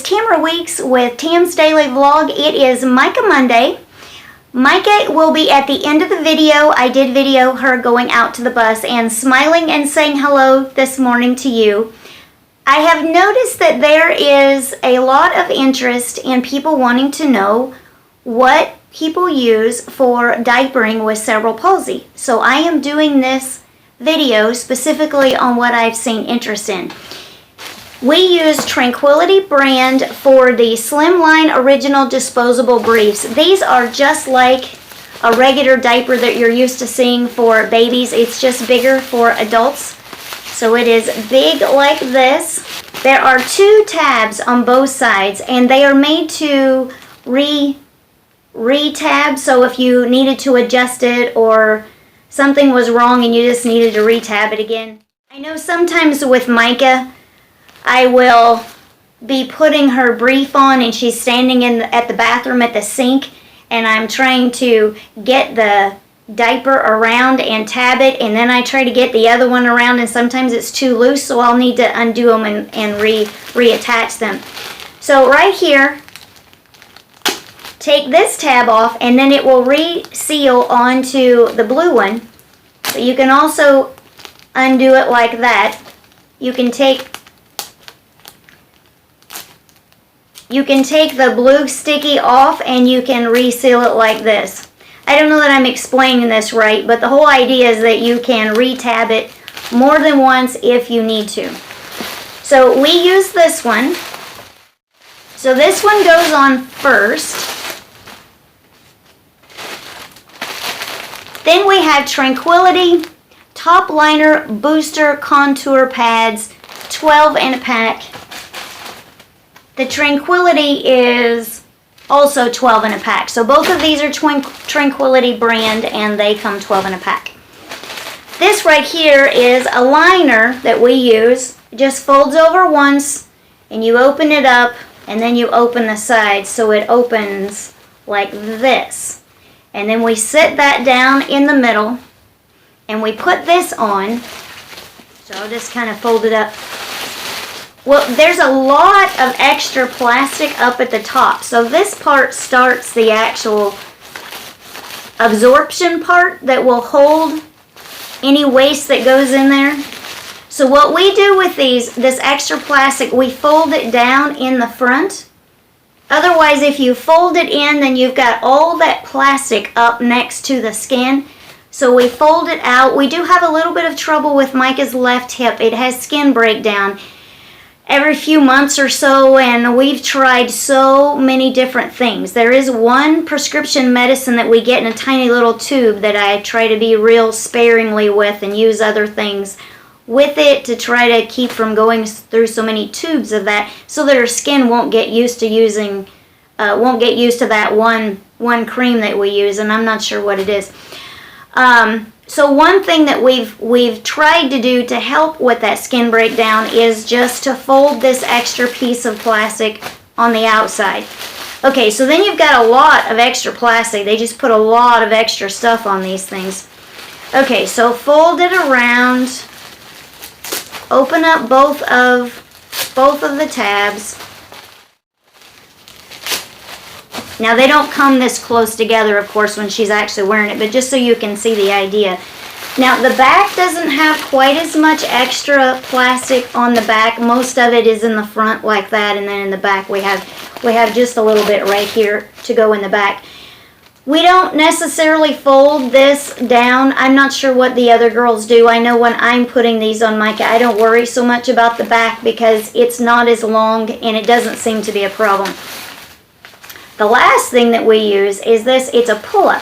Tamera Weeks with Tam's Daily Vlog. It is Micah Monday. Micah will be at the end of the video. I did video her going out to the bus and smiling and saying hello this morning to you. I have noticed that there is a lot of interest in people wanting to know what people use for diapering with cerebral palsy. So I am doing this video specifically on what I've seen interest in. We use Tranquility brand for the Slimline Original Disposable Briefs. These are just like a regular diaper that you're used to seeing for babies. It's just bigger for adults. So it is big like this. There are two tabs on both sides and they are made to re-tab. So if you needed to adjust it or something was wrong and you just needed to re-tab it again. I know sometimes with Micah, I will be putting her brief on and she's standing at the bathroom at the sink and I'm trying to get the diaper around and tab it, and then I try to get the other one around and sometimes it's too loose, so I'll need to undo them and reattach them. So right here, take this tab off and then it will reseal onto the blue one. But you can also undo it like that. You can take the blue sticky off and you can reseal it like this. I don't know that I'm explaining this right, but the whole idea is that you can re-tab it more than once if you need to. So we use this one. So this one goes on first. Then we have Tranquility Top Liner Booster Contour Pads, 12 in a pack. The Tranquility is also 12 in a pack. So both of these are Tranquility brand and they come 12 in a pack. This right here is a liner that we use. It just folds over once and you open it up and then you open the sides so it opens like this. And then we sit that down in the middle and we put this on. So I'll just kind of fold it up. Well, there's a lot of extra plastic up at the top. So this part starts the actual absorption part that will hold any waste that goes in there. So what we do with this extra plastic, we fold it down in the front. Otherwise, if you fold it in, then you've got all that plastic up next to the skin. So we fold it out. We do have a little bit of trouble with Micah's left hip. It has skin breakdown every few months or so, and we've tried so many different things. There is one prescription medicine that we get in a tiny little tube that I try to be real sparingly with and use other things with it to try to keep from going through so many tubes of that, so that her skin won't get used to using, won't get used to that one cream that we use, and I'm not sure what it is. So one thing that we've tried to do to help with that skin breakdown is just to fold this extra piece of plastic on the outside. Okay, so then you've got a lot of extra plastic. They just put a lot of extra stuff on these things. Okay, so fold it around. Open up both of the tabs. Now they don't come this close together, of course, when she's actually wearing it, but just so you can see the idea. Now the back doesn't have quite as much extra plastic on the back. Most of it is in the front like that, and then in the back we have just a little bit right here to go in the back. We don't necessarily fold this down. I'm not sure what the other girls do. I know when I'm putting these on Micah, I don't worry so much about the back because it's not as long and it doesn't seem to be a problem. The last thing that we use is this. It's a pull-up.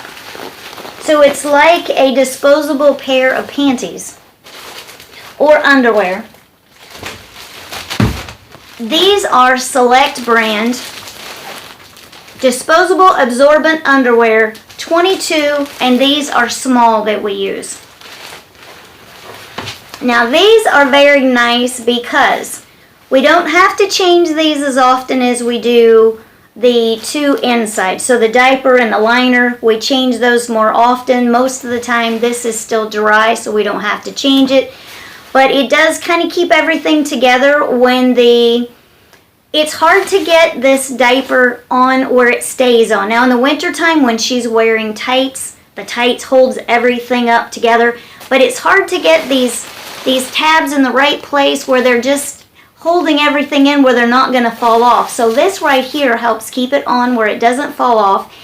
So it's like a disposable pair of panties or underwear. These are Select brand disposable absorbent underwear, 22, and these are small that we use. Now these are very nice because we don't have to change these as often as we do the two inside. So the diaper and the liner, we change those more often. Most of the time this is still dry, so we don't have to change it. But it does kind of keep everything together when the It's hard to get this diaper on where it stays on. Now in the wintertime when she's wearing tights, the tights holds everything up together, but it's hard to get these tabs in the right place where they're just holding everything in where they're not going to fall off. So this right here helps keep it on where it doesn't fall off.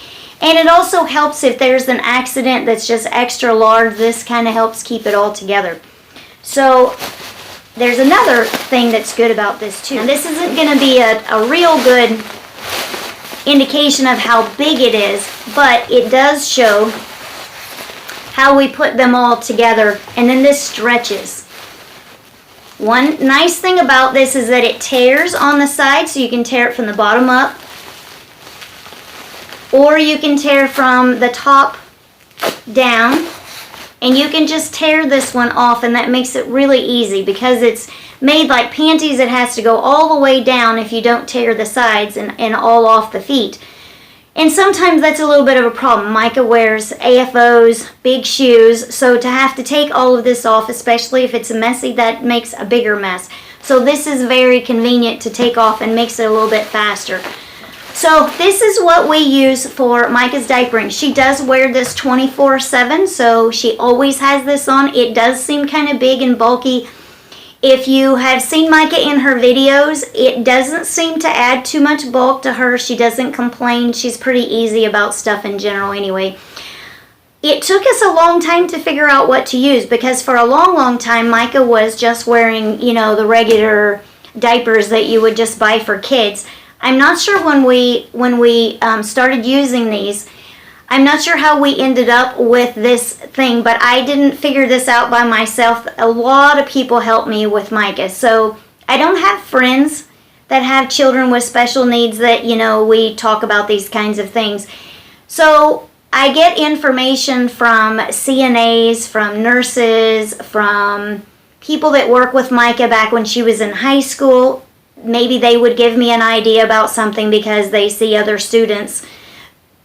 And it also helps if there's an accident that's just extra large. This kind of helps keep it all together. So there's another thing that's good about this too. Now this isn't going to be a real good indication of how big it is, but it does show how we put them all together, and then this stretches. One nice thing about this is that it tears on the side, so you can tear it from the bottom up, or you can tear from the top down, and you can just tear this one off, and that makes it really easy. Because it's made like panties, it has to go all the way down if you don't tear the sides and all off the feet. And sometimes that's a little bit of a problem. Micah wears AFOs, big shoes, so to have to take all of this off, especially if it's messy, that makes a bigger mess. So this is very convenient to take off and makes it a little bit faster. So this is what we use for Micah's diapering. She does wear this 24/7, so she always has this on. It does seem kind of big and bulky. If you have seen Micah in her videos, it doesn't seem to add too much bulk to her. She doesn't complain. She's pretty easy about stuff in general anyway. It took us a long time to figure out what to use, because for a long time Micah was just wearing, you know, the regular diapers that you would just buy for kids. I'm not sure when we started using these, I'm not sure how we ended up with this thing, but I didn't figure this out by myself. A lot of people helped me with Micah. So I don't have friends that have children with special needs that, you know, we talk about these kinds of things. So I get information from CNAs, from nurses, from people that work with Micah back when she was in high school. Maybe they would give me an idea about something because they see other students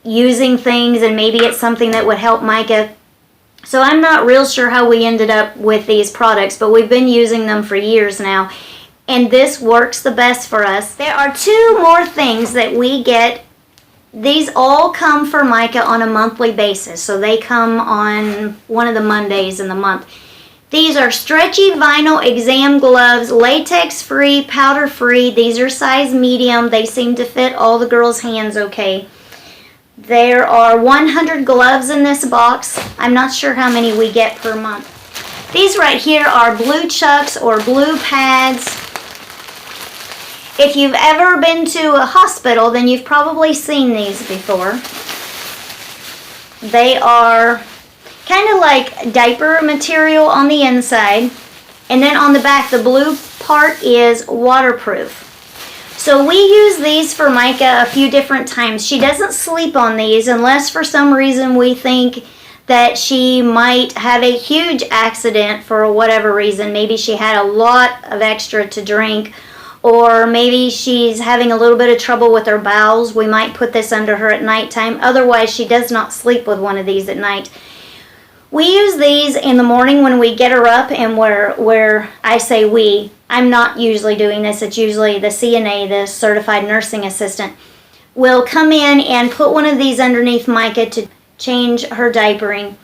using things, and maybe it's something that would help Micah. So I'm not real sure how we ended up with these products, but we've been using them for years now, and this works the best for us. There are two more things that we get. These all come for Micah on a monthly basis, so they come on one of the Mondays in the month. These are stretchy vinyl exam gloves, latex-free, powder-free. These are size medium. They seem to fit all the girls' hands okay. There are 100 gloves in this box. I'm not sure how many we get per month. These right here are blue chucks or blue pads. If you've ever been to a hospital, then you've probably seen these before. They are kind of like diaper material on the inside, and then on the back the blue part is waterproof. So we use these for Micah a few different times. She doesn't sleep on these unless for some reason we think that she might have a huge accident for whatever reason. Maybe she had a lot of extra to drink, or maybe she's having a little bit of trouble with her bowels. We might put this under her at nighttime. Otherwise, she does not sleep with one of these at night. We use these in the morning when we get her up, and where I say we, I'm not usually doing this. It's usually the CNA, the certified nursing assistant, will come in and put one of these underneath Micah to change her diapering.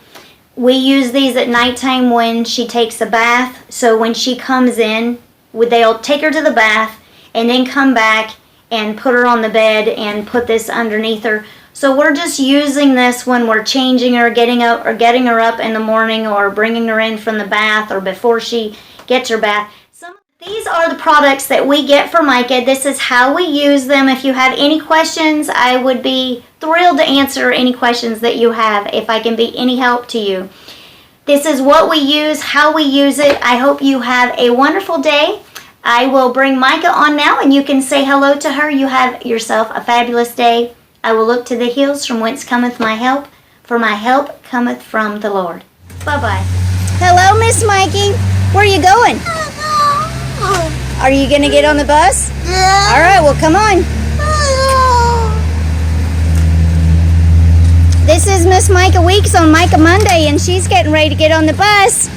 We use these at nighttime when she takes a bath. So when she comes in, they'll take her to the bath and then come back and put her on the bed and put this underneath her. So we're just using this when we're changing her, getting her up in the morning, or bringing her in from the bath, or before she gets her bath. These are the products that we get for Micah. This is how we use them. If you have any questions, I would be thrilled to answer any questions that you have if I can be any help to you. This is what we use, how we use it. I hope you have a wonderful day. I will bring Micah on now, and you can say hello to her. You have yourself a fabulous day. I will look to the hills from whence cometh my help, for my help cometh from the Lord. Bye-bye. Hello, Miss Mikey. Where are you going? Are you going to get on the bus? Yeah. All right, well, come on. This is Miss Micah Weeks on Micah Monday, and she's getting ready to get on the bus.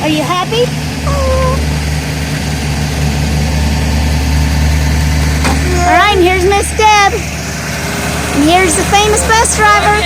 Are you happy? All right, and here's Miss Deb. And here's the famous bus driver.